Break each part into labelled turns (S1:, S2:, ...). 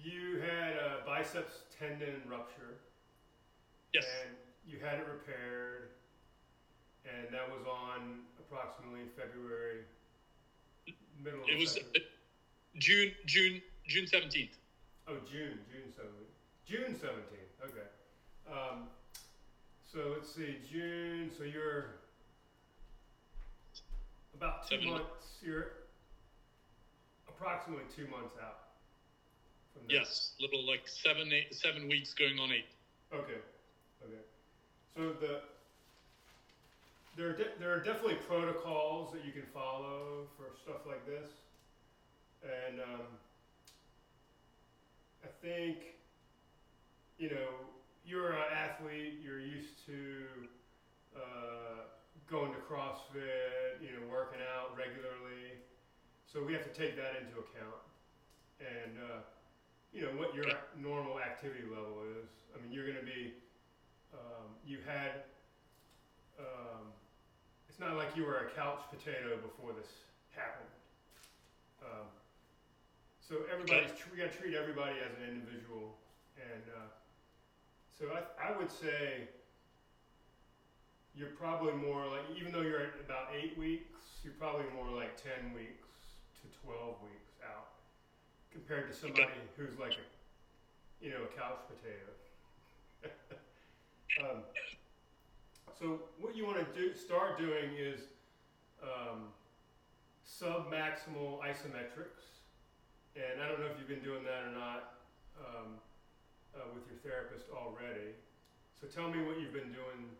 S1: You had a biceps tendon rupture,
S2: Yes.
S1: and you had it repaired, and that was on approximately February, middle
S2: It
S1: of
S2: was
S1: February.
S2: June 17th.
S1: Oh, June 17th. June 17th, okay. Um, so let's see, June, so you're about
S2: 7 months.
S1: you're approximately 2 months out from that.
S2: Yes, little like 7 weeks going on 8.
S1: Okay, okay. So there are definitely protocols that you can follow for stuff like this, and I think you're an athlete. You're used to uh, going to CrossFit, working out regularly. So we have to take that into account, and what your
S2: Okay.
S1: normal activity level is. I mean, you're going to be you had it's not like you were a couch potato before this happened. Um, so
S2: Okay.
S1: we got to treat everybody as an individual, and so I would say you're probably more like, even though you're at about 8 weeks, you're probably more like 10 weeks to 12 weeks out compared to
S2: Okay.
S1: somebody who's like a couch potato. um, so what you want to start doing is um, sub-maximal isometrics. And I don't know if you've been doing that or not with your therapist already. So tell me what you've been doing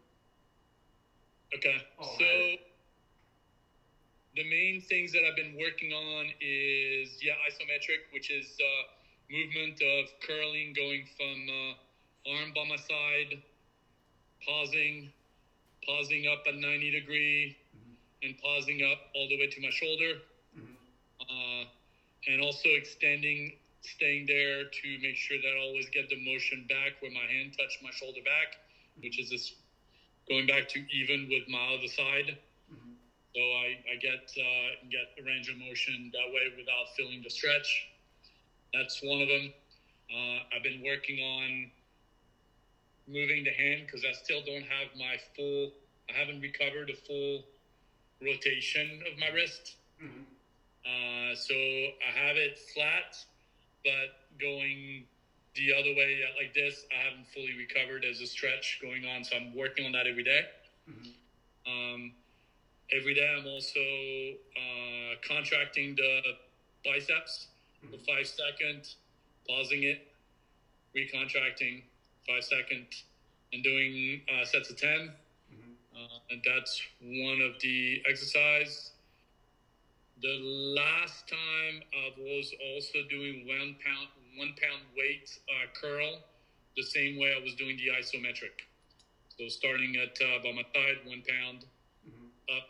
S2: Okay.
S1: already.
S2: So the main things that I've been working on is isometric, which is movement of curling, going from arm by my side, pausing, pausing up at 90 degree,
S1: Mm-hmm.
S2: and pausing up all the way to my shoulder,
S1: Mm-hmm.
S2: uh, and also extending, staying there to make sure that I always get the motion back where my hand touched my shoulder back, which is this going back to even with my other side.
S1: Mm-hmm.
S2: So I get the range of motion that way without feeling the stretch. That's one of them. I've been working on moving the hand because I still don't have I haven't recovered a full rotation of my wrist.
S1: Mm-hmm.
S2: So I have it flat, but going the other way like this, I haven't fully recovered. There's a stretch going on, so I'm working on that every day.
S1: Mm-hmm.
S2: Every day I'm also contracting the biceps for
S1: Mm-hmm.
S2: 5 seconds, pausing it, recontracting 5 seconds, and doing sets of 10.
S1: Mm-hmm.
S2: And that's one of the exercise. The last time I was also doing 1 pound weight curl, the same way I was doing the isometric. So starting at by my side, 1 pound,
S1: Mm-hmm.
S2: up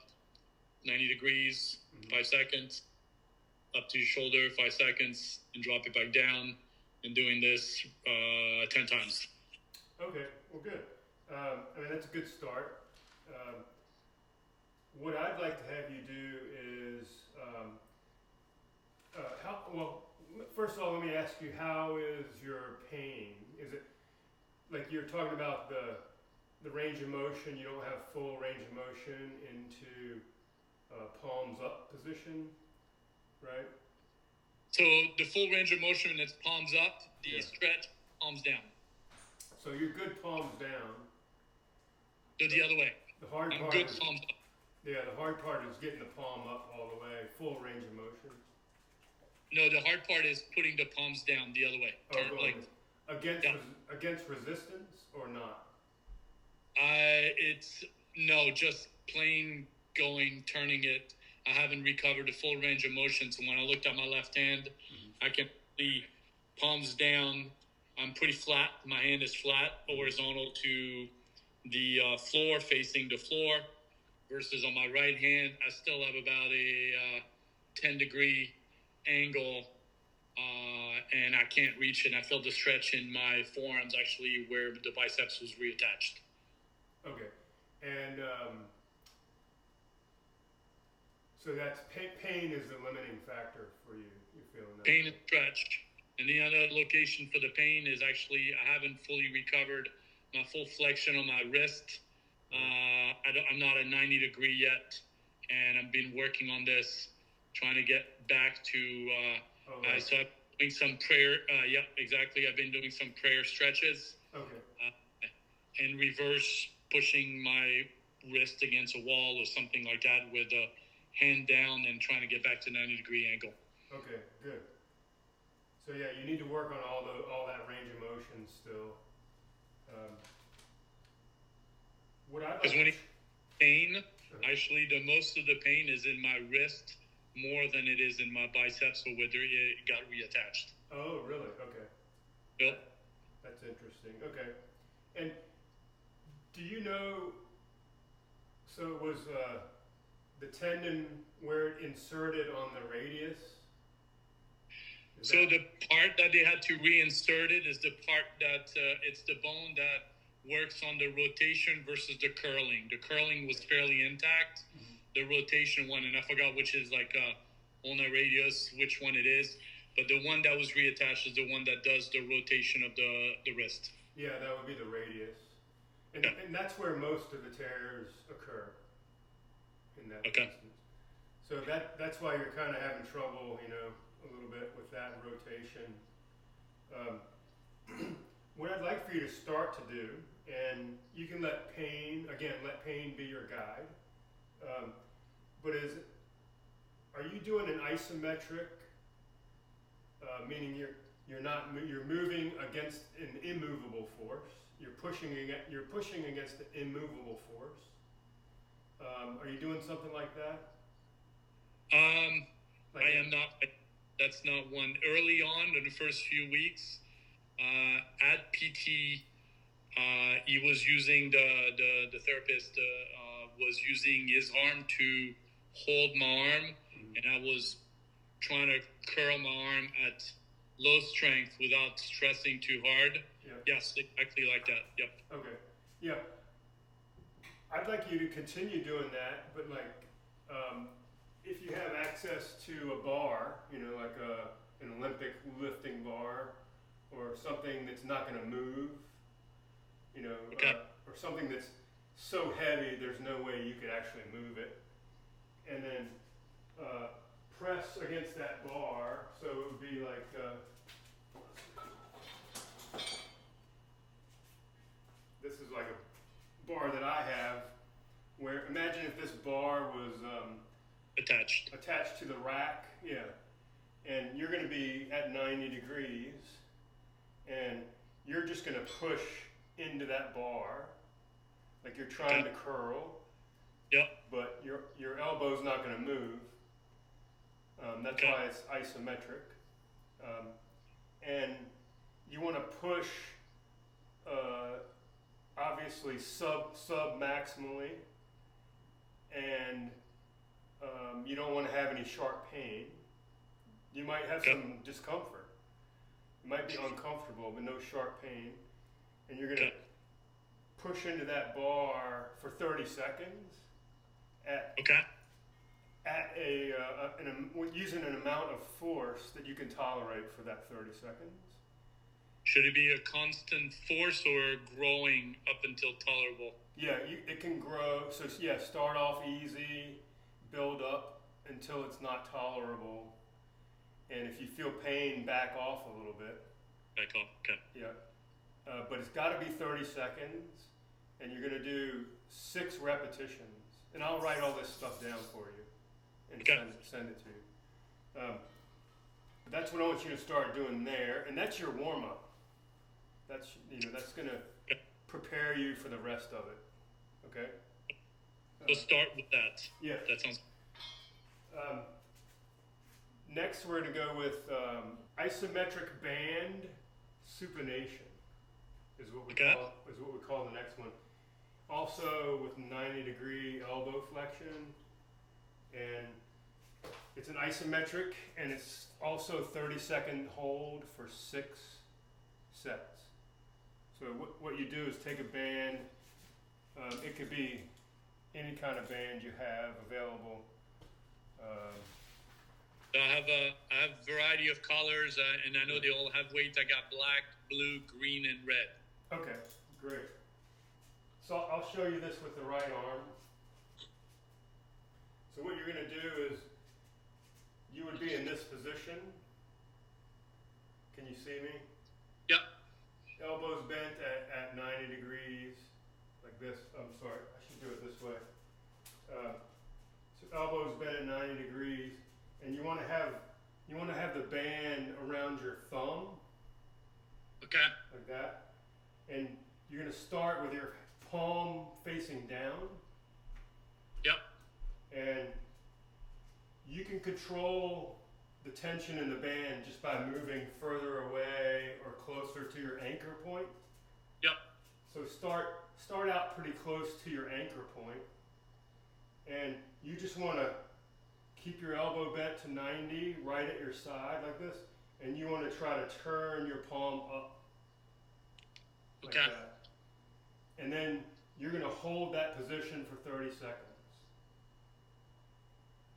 S2: 90 degrees,
S1: Mm-hmm.
S2: 5 seconds, up to your shoulder, 5 seconds, and drop it back down, and doing this 10 times.
S1: Okay, well, good. I mean, that's a good start. What I'd like to have you do is first of all, let me ask you, how is your pain? Is it like you're talking about the range of motion? You don't have full range of motion into palms up position, right?
S2: So the full range of motion is palms up, the
S1: Yeah.
S2: stretch, palms down.
S1: So you're good palms down.
S2: So the other way.
S1: The hard
S2: I'm
S1: part
S2: good
S1: is
S2: palms up.
S1: yeah, the hard part is getting the palm up all the way, full range of motion.
S2: No, the hard part is putting the palms down the other way.
S1: Oh, going against
S2: down.
S1: against resistance or not?
S2: It's no, just plain going, turning it. I haven't recovered the full range of motion. So when I looked at my left hand, I can see palms down. I'm pretty flat. My hand is flat, horizontal to the floor, facing the floor. Versus on my right hand, I still have about a 10-degree angle, and I can't reach it. And I feel the stretch in my forearms, actually, where the biceps was reattached.
S1: Okay, and so that's pain is the limiting factor for you. You're feeling that
S2: Pain and stretch, And the other location for the pain is actually I haven't fully recovered my full flexion on my wrist. I'm not at 90 degree yet, and I've been working on this, trying to get back to. So I'm doing some prayer. Yeah, exactly. I've been doing some prayer stretches.
S1: Okay.
S2: And reverse pushing my wrist against a wall or something like that with a hand down and trying to get back to 90 degree angle.
S1: Okay, good. So yeah, you need to work on all that range of motion still. What I
S2: because when it's pain, actually the most of the pain is in my wrist more than it is in my biceps or whether it got reattached.
S1: Oh, really? Okay.
S2: Yep.
S1: That's interesting. Okay. And do you know? So it was the tendon where it inserted on the radius.
S2: So the part that they had to reinsert it is the part that it's the bone that works on the rotation versus the curling. The curling was fairly intact. Mm-hmm. The rotation one, and I forgot which is like ulnar radius, which one it is. But the one that was reattached is the one that does the rotation of the wrist.
S1: Yeah, that would be the radius. And, yeah. And that's where most of the tears occur in that instance. So that's why you're kind of having trouble, a little bit with that rotation. What I'd like for you to start to do, and you can let pain be your guide, but are you doing an isometric, meaning you're moving against an immovable force, you're pushing against the immovable force. Are you doing something like that?
S2: I am not. That's not one. Early on in the first few weeks, at PT, he was using the therapist was using his arm to hold my arm, mm-hmm. and I was trying to curl my arm at low strength without stressing too hard.
S1: Yep.
S2: Yes, exactly like that. Yep.
S1: Okay. Yeah. I'd like you to continue doing that, but if you have access to a bar, like an Olympic lifting bar, or something that's not going to move,
S2: okay.
S1: Or something that's so heavy there's no way you could actually move it, and then press against that bar. So it would be like this is like a bar that I have, where imagine if this bar was attached to the rack, yeah, and you're going to be at 90 degrees, and you're just going to push into that bar, like you're trying to curl.
S2: Yep.
S1: But your elbow's not going to move. That's why it's isometric. And you want to push, obviously sub maximally, and you don't want to have any sharp pain. You might have some discomfort. You might be uncomfortable, but no sharp pain. And you're going to push into that bar for 30 seconds using an amount of force that you can tolerate for that 30 seconds.
S2: Should it be a constant force or growing up until tolerable?
S1: Yeah, it can grow. So yeah, start off easy, build up until it's not tolerable. And if you feel pain, back off a little bit.
S2: Back off, okay.
S1: Yeah. But it's got to be 30 seconds, and you're going to do 6 repetitions. And I'll write all this stuff down for you and send it to you. But that's what I want you to start doing there, and that's your warm-up. That's going to prepare you for the rest of it. Okay?
S2: So start with that.
S1: Yeah.
S2: That sounds.
S1: Next, we're going to go with isometric band supination. Is what we call the next one. Also with 90-degree elbow flexion, and it's an isometric, and it's also 30-second hold for 6 sets. So what you do is take a band. It could be any kind of band you have available.
S2: I have a variety of colors, and I know they all have weights. I got black, blue, green, and red.
S1: Okay, great. So I'll show you this with the right arm. So what you're going to do is you would be in this position. Can you see me?
S2: Yep.
S1: Elbows bent at 90 degrees, like this. I'm sorry, I should do it this way. So elbows bent at 90 degrees, and you want to have the band around your thumb.
S2: Okay.
S1: Like that. And you're going to start with your palm facing down.
S2: Yep.
S1: And you can control the tension in the band just by moving further away or closer to your anchor point.
S2: Yep.
S1: So start out pretty close to your anchor point, and you just want to keep your elbow bent to 90 right at your side like this, and you want to try to turn your palm up like
S2: okay.
S1: that. And then you're going to hold that position for 30 seconds.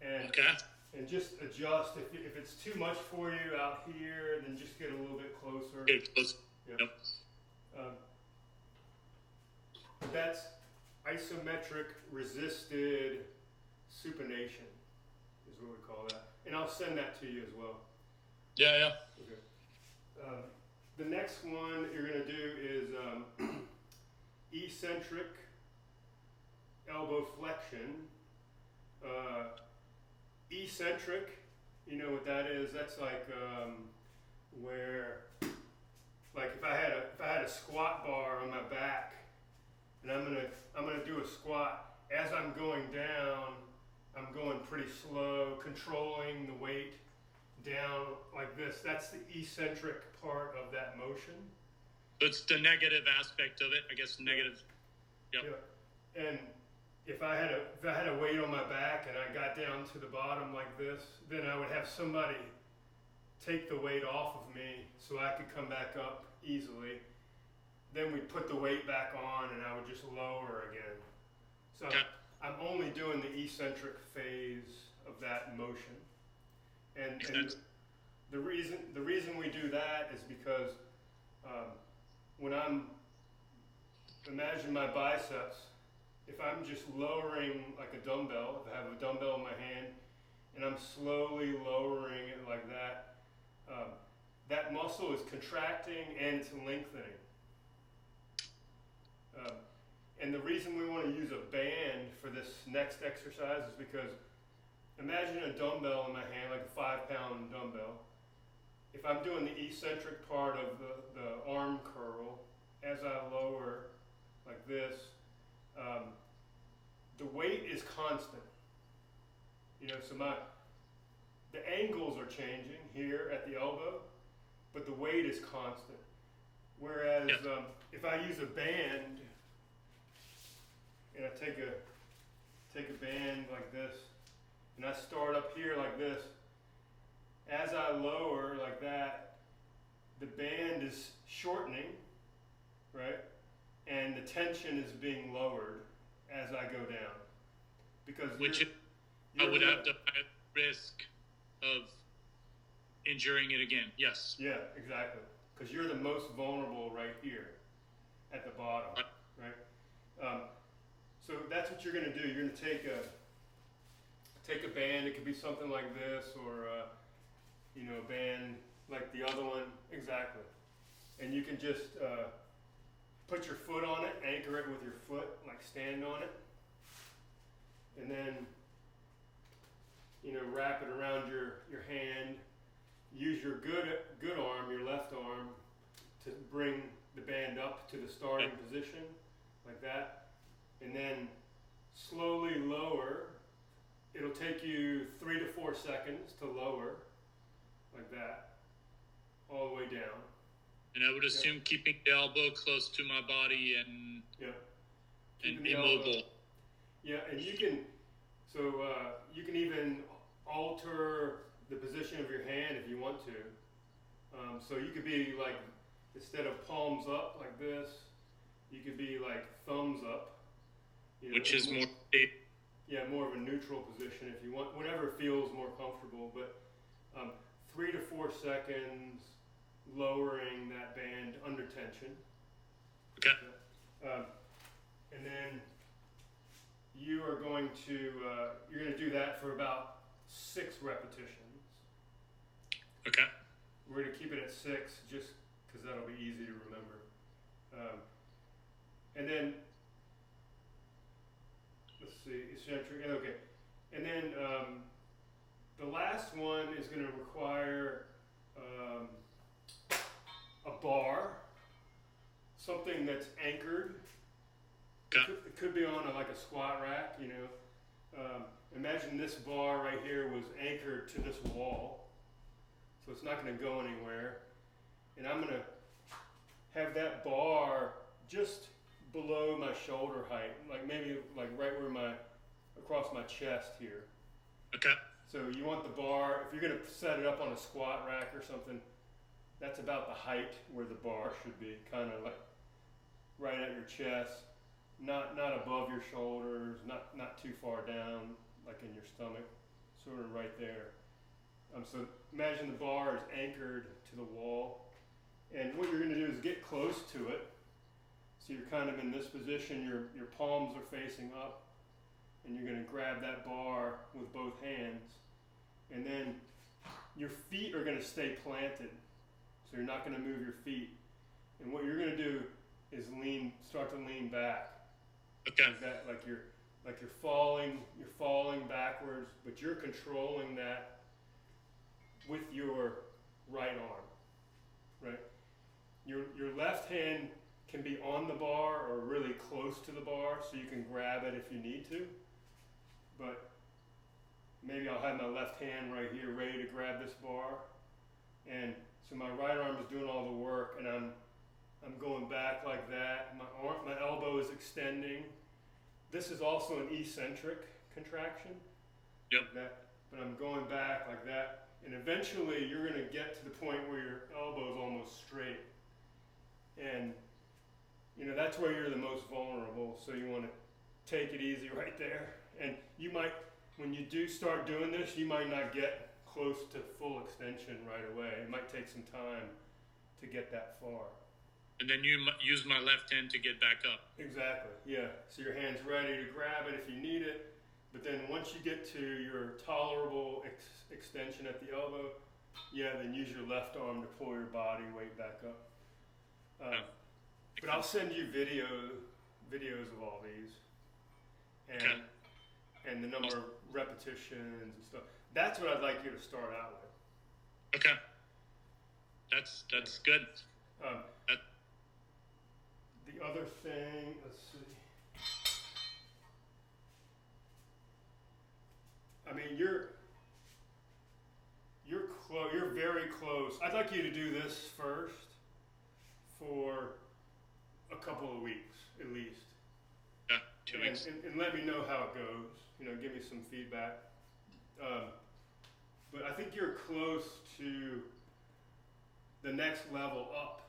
S1: And
S2: okay.
S1: And just adjust. If it's too much for you out here, then just get a little bit closer.
S2: Get close.
S1: Yep.
S2: Yep.
S1: That's isometric resisted supination, is what we call that. And I'll send that to you as well.
S2: Yeah, yeah.
S1: Okay. The next one you're going to do is eccentric elbow flexion. Eccentric, you know what that is? That's like where, like if I had a squat bar on my back, and I'm gonna do a squat. As I'm going down, I'm going pretty slow, controlling the weight down like this. That's the eccentric part of that motion.
S2: So it's the negative aspect of it, I guess. Negative. Yep.
S1: Yeah. And if I had a weight on my back and I got down to the bottom like this, then I would have somebody take the weight off of me so I could come back up easily. Then we'd put the weight back on and I would just lower again. So
S2: okay.
S1: I'm only doing the eccentric phase of that motion. And the reason we do that is because when imagine my biceps, if I'm just lowering like a dumbbell, if I have a dumbbell in my hand and I'm slowly lowering it like that, that muscle is contracting and it's lengthening. And the reason we want to use a band for this next exercise is because imagine a dumbbell in my hand, like a 5-pound dumbbell. If I'm doing the eccentric part of the arm curl, as I lower like this, the weight is constant. You know, so the angles are changing here at the elbow, but the weight is constant. Whereas if I use a band, and I take a band like this, and I start up here like this, as I lower like that, the band is shortening, right? And the tension is being lowered as I go down. Because
S2: I would have the risk of injuring it again. Yes.
S1: Yeah, exactly. Because you're the most vulnerable right here at the bottom, right? So that's what you're going to do. You're going to take a band. It could be something like this, or a band like the other one, exactly. And you can just put your foot on it, anchor it with your foot, like stand on it, and then wrap it around your hand. Use your good arm, your left arm, to bring the band up to the starting position, like that, and then slowly lower. It'll take you 3 to 4 seconds to lower, like that, all the way down.
S2: And I would assume keeping the elbow close to my body and immobile.
S1: Yeah, and you can even alter the position of your hand if you want to. So you could be like, instead of palms up like this, you could be like thumbs up.
S2: Which is more...
S1: Yeah, more of a neutral position if you want, whatever feels more comfortable. But Um, 3 to 4 seconds lowering that band under tension.
S2: Okay.
S1: And then you are going to you're going to do that for about 6 repetitions.
S2: Okay.
S1: We're going to keep it at 6 just because that'll be easy to remember. And then let's see, eccentric. Okay. And then the last one is going to require a bar, something that's anchored.
S2: Okay.
S1: It could be on like a squat rack, you know. Imagine this bar right here was anchored to this wall, so it's not going to go anywhere. And I'm going to have that bar just below my shoulder height, like maybe like right where across my chest here.
S2: Okay.
S1: So you want the bar, if you're going to set it up on a squat rack or something, that's about the height where the bar should be, kind of like right at your chest, not above your shoulders, not too far down, like in your stomach, sort of right there. So imagine the bar is anchored to the wall, and what you're going to do is get close to it. So you're kind of in this position, your palms are facing up, and you're going to grab that bar with both hands, and then your feet are going to stay planted, so you're not going to move your feet. And what you're going to do is start to lean back.
S2: Okay.
S1: Like that, like you're falling backwards, but you're controlling that with your right arm, right? Your left hand can be on the bar or really close to the bar, so you can grab it if you need to. But maybe I'll have my left hand right here ready to grab this bar, and so my right arm is doing all the work, and I'm going back like that. My elbow is extending. This is also an eccentric contraction.
S2: Yep.
S1: Like that, but I'm going back like that, and eventually you're going to get to the point where your elbow is almost straight, and you know that's where you're the most vulnerable. So you want to take it easy right there, and you might, when you do start doing this, you might not get close to full extension right away. It might take some time to get that far.
S2: And then you use my left hand to get back up.
S1: Exactly, yeah. So your hand's ready to grab it if you need it, but then once you get to your tolerable extension at the elbow, then use your left arm to pull your body weight back up. But I'll send you videos of all these, and the number of repetitions and stuff. That's what I'd like you to start out with.
S2: Okay. That's good.
S1: The other thing, let's see. I mean, you're very close. I'd like you to do this first for a couple of weeks at least.
S2: Yeah, 2 weeks.
S1: And let me know how it goes. You know, give me some feedback. But I think you're close to the next level up,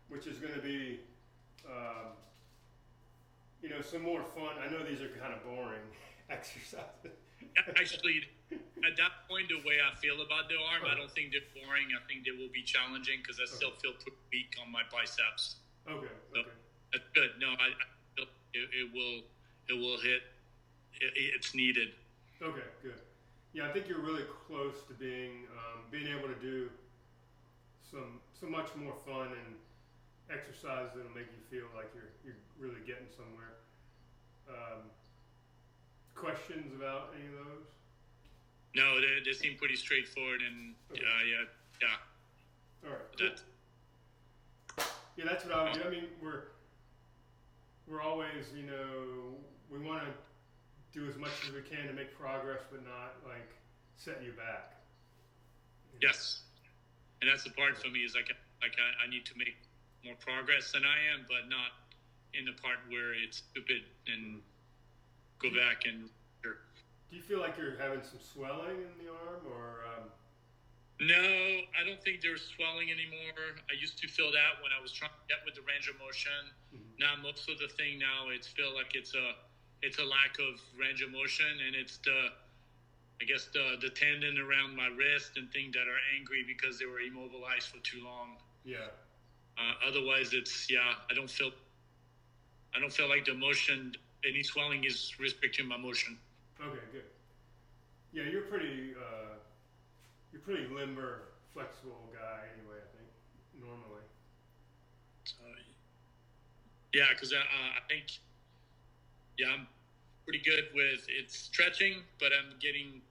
S1: which is going to be, some more fun. I know these are kind of boring exercises.
S2: Actually, at that point, the way I feel about the arm, I don't think they're boring. I think they will be challenging because I still feel pretty weak on my biceps.
S1: Okay.
S2: So that's good. No, I feel it will hit. It's needed.
S1: Okay, good. Yeah, I think you're really close to being able to do so much more fun and exercise that'll make you feel like you're really getting somewhere. Questions about any of those?
S2: No, they seem pretty straightforward, and
S1: Okay.
S2: yeah.
S1: All right. Cool. Yeah, that's what I would do. I mean, we're always, we want to do as much as we can to make progress, but not like set you back.
S2: Yes, and that's the part for me is like I need to make more progress than I am, but not in the part where it's stupid and go back and.
S1: Do you feel like you're having some swelling in the arm, or?
S2: No, I don't think there's swelling anymore. I used to feel that when I was trying to get with the range of motion. Mm-hmm. Now most of the thing now it's feel like it's a lack of range of motion, and it's I guess the tendon around my wrist and things that are angry because they were immobilized for too long.
S1: Yeah.
S2: Otherwise, it's I don't feel like the motion, any swelling is restricting my motion.
S1: Okay, good. Yeah, you're pretty limber, flexible guy anyway, I think, normally.
S2: Yeah, because I think, I'm pretty good with it's stretching, but I'm getting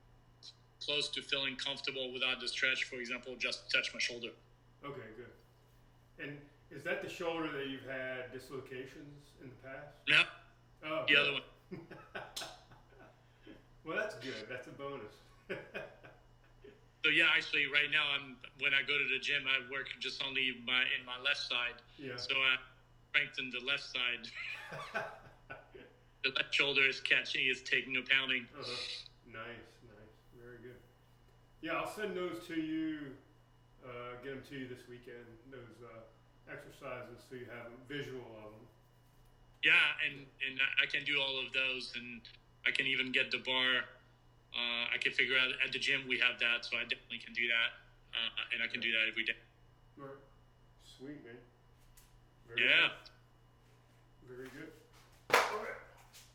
S2: close to feeling comfortable without the stretch. For example, just touch my shoulder.
S1: Okay, good. And is that the shoulder that you've had dislocations in the past?
S2: No,
S1: Oh,
S2: the other one.
S1: Well, that's good. That's a bonus.
S2: So actually, right now when I go to the gym, I work just only in my left side.
S1: Yeah.
S2: So I strengthen the left side. The left shoulder is catching, is taking no pounding.
S1: Nice, very good. Yeah, I'll send those to you. Get them to you this weekend. Those exercises, so you have a visual of them.
S2: Yeah, and I can do all of those, and I can even get the bar. I can figure out at the gym we have that, so I definitely can do that, and I can do that every day.
S1: Right. Sweet, man.
S2: Very good.